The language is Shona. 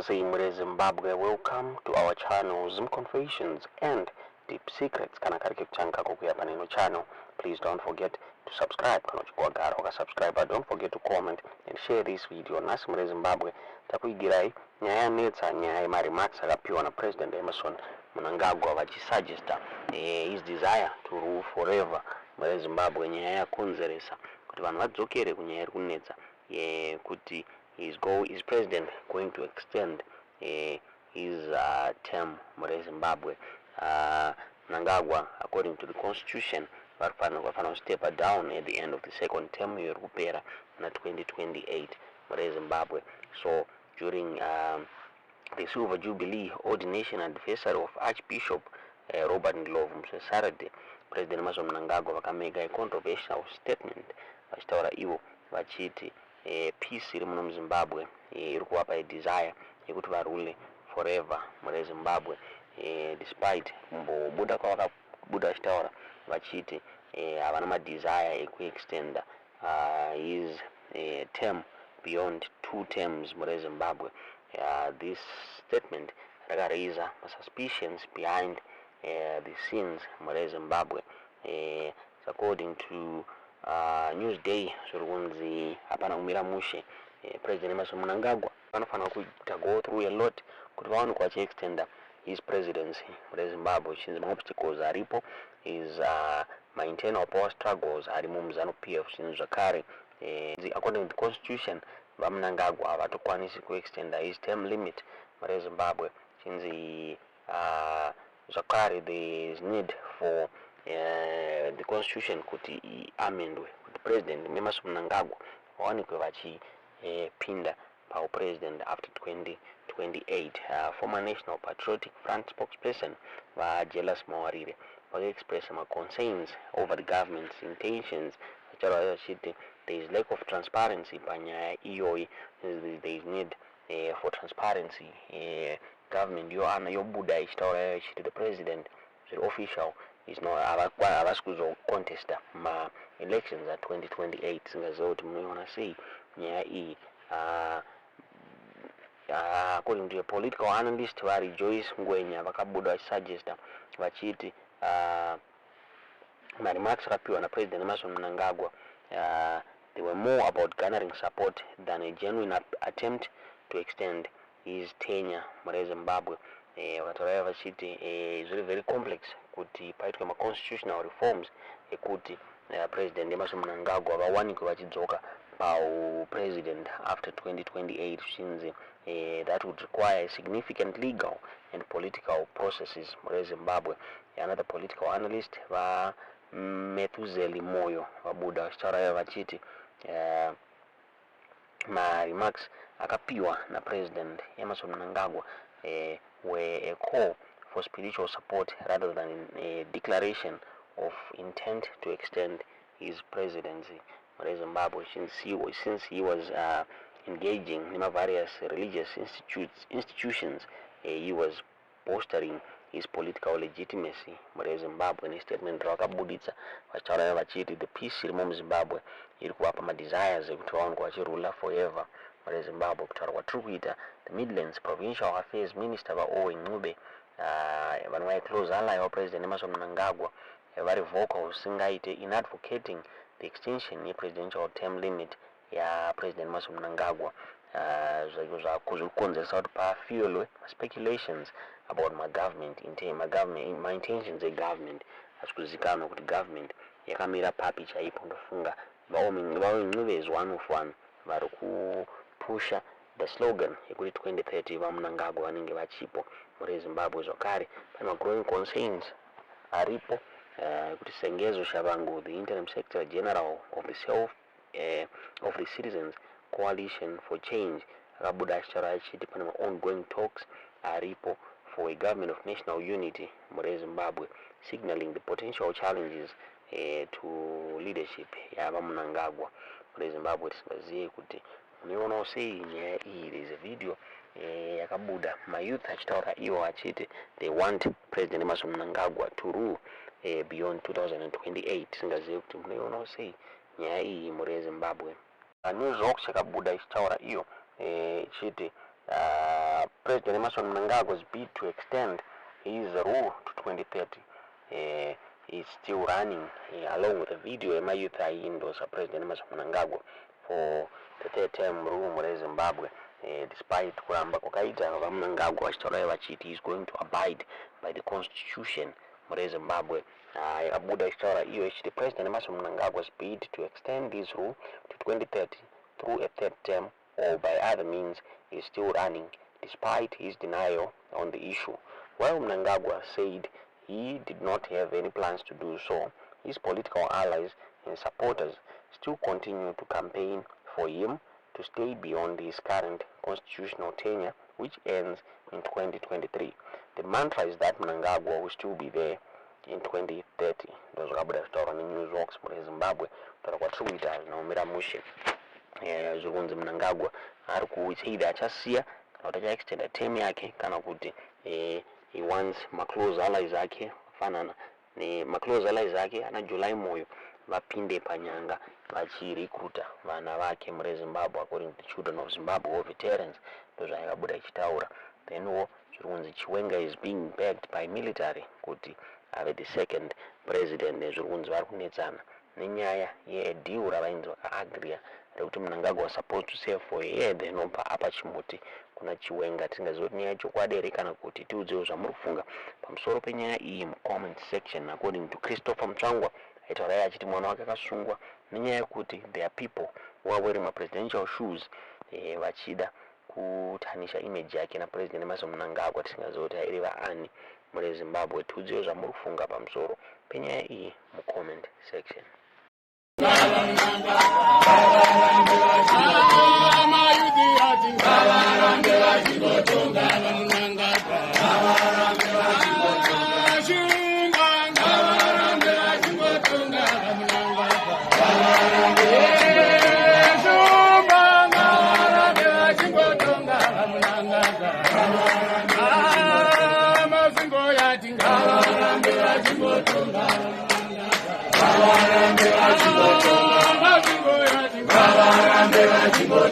saying muri Zimbabwe, welcome to our channel Zim Confessions and Deep Secrets. Kana kari kuchanga kukuya paneno channel. Please don't forget to subscribe. Kana chikuagara waka subscribe, but don't forget to comment and share this video. Nasi muri Zimbabwe takuigirai nyaya netsa nyaya marimax akapiwa na President Emmerson Mnangagwa vachisuggesta his desire to rule forever muri Zimbabwe. Nyaya yakonzeresa kuti vanhu vadzokere kunyaya iri kunetsa kuti is president going to extend his term muri Zimbabwe. Mnangagwa, according to the constitution, vafana step down at the end of the second term yerikupera na 2028 muri Zimbabwe. So during the Silver Jubilee ordination anniversary of Archbishop Robert Ndlovu Saturday, President Emmerson Mnangagwa vakamega a controversial statement vachitaura ivo vachiti peace iri muno muZimbabwe iri kuvapa a desire yekuti varule forever muri Zimbabwe, despite kumbobuda kwavakabuda vachitaura vachiti havana madesire ekuextenda his term beyond 2 terms muri Zimbabwe. This statement raised suspicions behind the scenes muri Zimbabwe. According to Newsday, zvikunzi hapana kumira mushe. President Emmerson Mnangagwa vanofanira kuita go through a lot kuti vaone vachiextenda his presidency muri Zimbabwe. Chinzi maobstacles aripo is my internal power struggles ari mumuzano PF. Chinzi zvakare according to the constitution vaMnangagwa havatokwanisi kuextenda his term limit muri Zimbabwe. Chinzi zvakare there is need for the constitution kuti amendwe kuti President Emmerson Mnangagwa vawanikwe vachipinda president after 2028. Former National Patriotic Front spokesperson Jealous Mawarire expressed some concerns over the government's intentions. There is lack of transparency panyaya iyoyi. There is need for transparency. Government yobuda ichitaura ichiti the president official is not havasi kuzocontesta ma elections at 2028. Singaziva kuti munoiona sei nyaya iyi. According to a political analyst Joyce Ngwenya vakabuda vachisuggesta vachiti marimarks akapiwa na President Emmerson Mnangagwa they were more about garnering support than a genuine attempt to extend his tenure muri Zimbabwe. Vatauraya vachiti is very complex kuti paitwe ma-constitutional reforms ekuti President Emmerson Mnangagwa vawanikwe vachidzoka president after 2028. Chinzi that would require significant legal and political processes muri Zimbabwe. Another political analyst Methuzeli Moyo vabuda vachitaura vachiti ma-remarks akapiwa na President Emmerson Mnangagwa were a call for spiritual support rather than a declaration of intent to extend his presidency muri Zimbabwe. Since he was engaging in various religious institutions, he was bolstering his political legitimacy muri Zimbabwe. In a statement rakabuditsa vachitaura vachiti the peace iri muZimbabwe iri kuvapa madesires ekuti vaonekwe vachirula forever muri Zimbabwe. Kutaura kwatiri kuita the Midlands Provincial Affairs Minister vaOwe Ncube vanhu vaiclose ally vaPresident Emmerson Mnangagwa vari vocal singaite in advocating the extension yepresidential term limit yaPresident Emmerson Mnangagwa. Zvikukonzeresa kuti pafuelwe speculations about my intentions egovernment. Hazikuzikanwa kuti government yakamira papi chaipo. Ndofunga vaOwe Ncube is one of one vari kupusha the slogan yekuti 2030 vaMnangagwa vanenge vachipo muri Zimbabwe. Zvakare pane growing concerns aripo kuti Sengezo Shavangu, the interim secretary general of the Citizens Coalition for Change, akabuda achitaura achiti pane ongoing talks aripo for a government of national unity muri Zimbabwe, signaling the potential challenges to leadership yavaMnangagwa muri Zimbabwe. Tisingazive kuti munoiona sei nyaya iyi. There is a video yakabuda mayouth achitaura ivo achiti they want President Emmerson Mnangagwa to rule beyond 2028. Tisingazive kuti munoiona sei nyaya iyi muri Zimbabwe. News Rock chakabuda ichitaura iyo ichiti President Emmerson Mnangagwa's bid to extend his rule to 2030 is still running, along with a video youth endorsed President Emmerson Mnangagwa for the third term rule muri Zimbabwe. Despite kuramba kwakaita Mnangagwa vachitaura vachiti is going to abide by the constitution muri Zimbabwe. Abuda vachitaura iyo vachiti President Emmerson Mnangagwa's bid to extend this rule to 2030 through a third term or by other means is still running, despite his denial on the issue. While Mnangagwa said he did not have any plans to do so, his political allies and supporters still continue to campaign for him to stay beyond his current constitutional tenure, which ends in 2023. The mantra is that Mnangagwa will still be there in 2030. Those are the news works for Zimbabwe. Naumira mushe zurunzi Mnangagwa ari kuitsaida achasiya kana kuti achaextenda term yake kana kuti he wants maclose allies ake fanana ne maclose allies ake ana July moyo vapinde panyanga vachirecruita vana vake muri Zimbabwe according to the Children of Zimbabwe or veterans. Those are abuda ichitaura. Then zvirunzi Chiwenga is being backed by military kuti ave the second president. Zvirunzi vari kunetsana nenyaya yedeal ravainzi vakaagria rekuti Mnangagwa was supposed to serve for a year, then apa chimuti kuna Chiwenga. Tingaziva kuti nyaya chokwadi here kana kuti tiudzewo zvamuri kufunga pamusoro penyaya iyi comment section. According to Christopher Mtsvangwa aitaura achiti mwana wake akasungwa nenyaya yekuti there are people who are wearing presidential shoes vachida kutanisha image yake na President Emmerson Mnangagwa. Tingaziva kuti iri vaani muri Zimbabwe. Tiudzewo zvamuri kufunga pamusoro penyaya iyi comment section. Chiwenga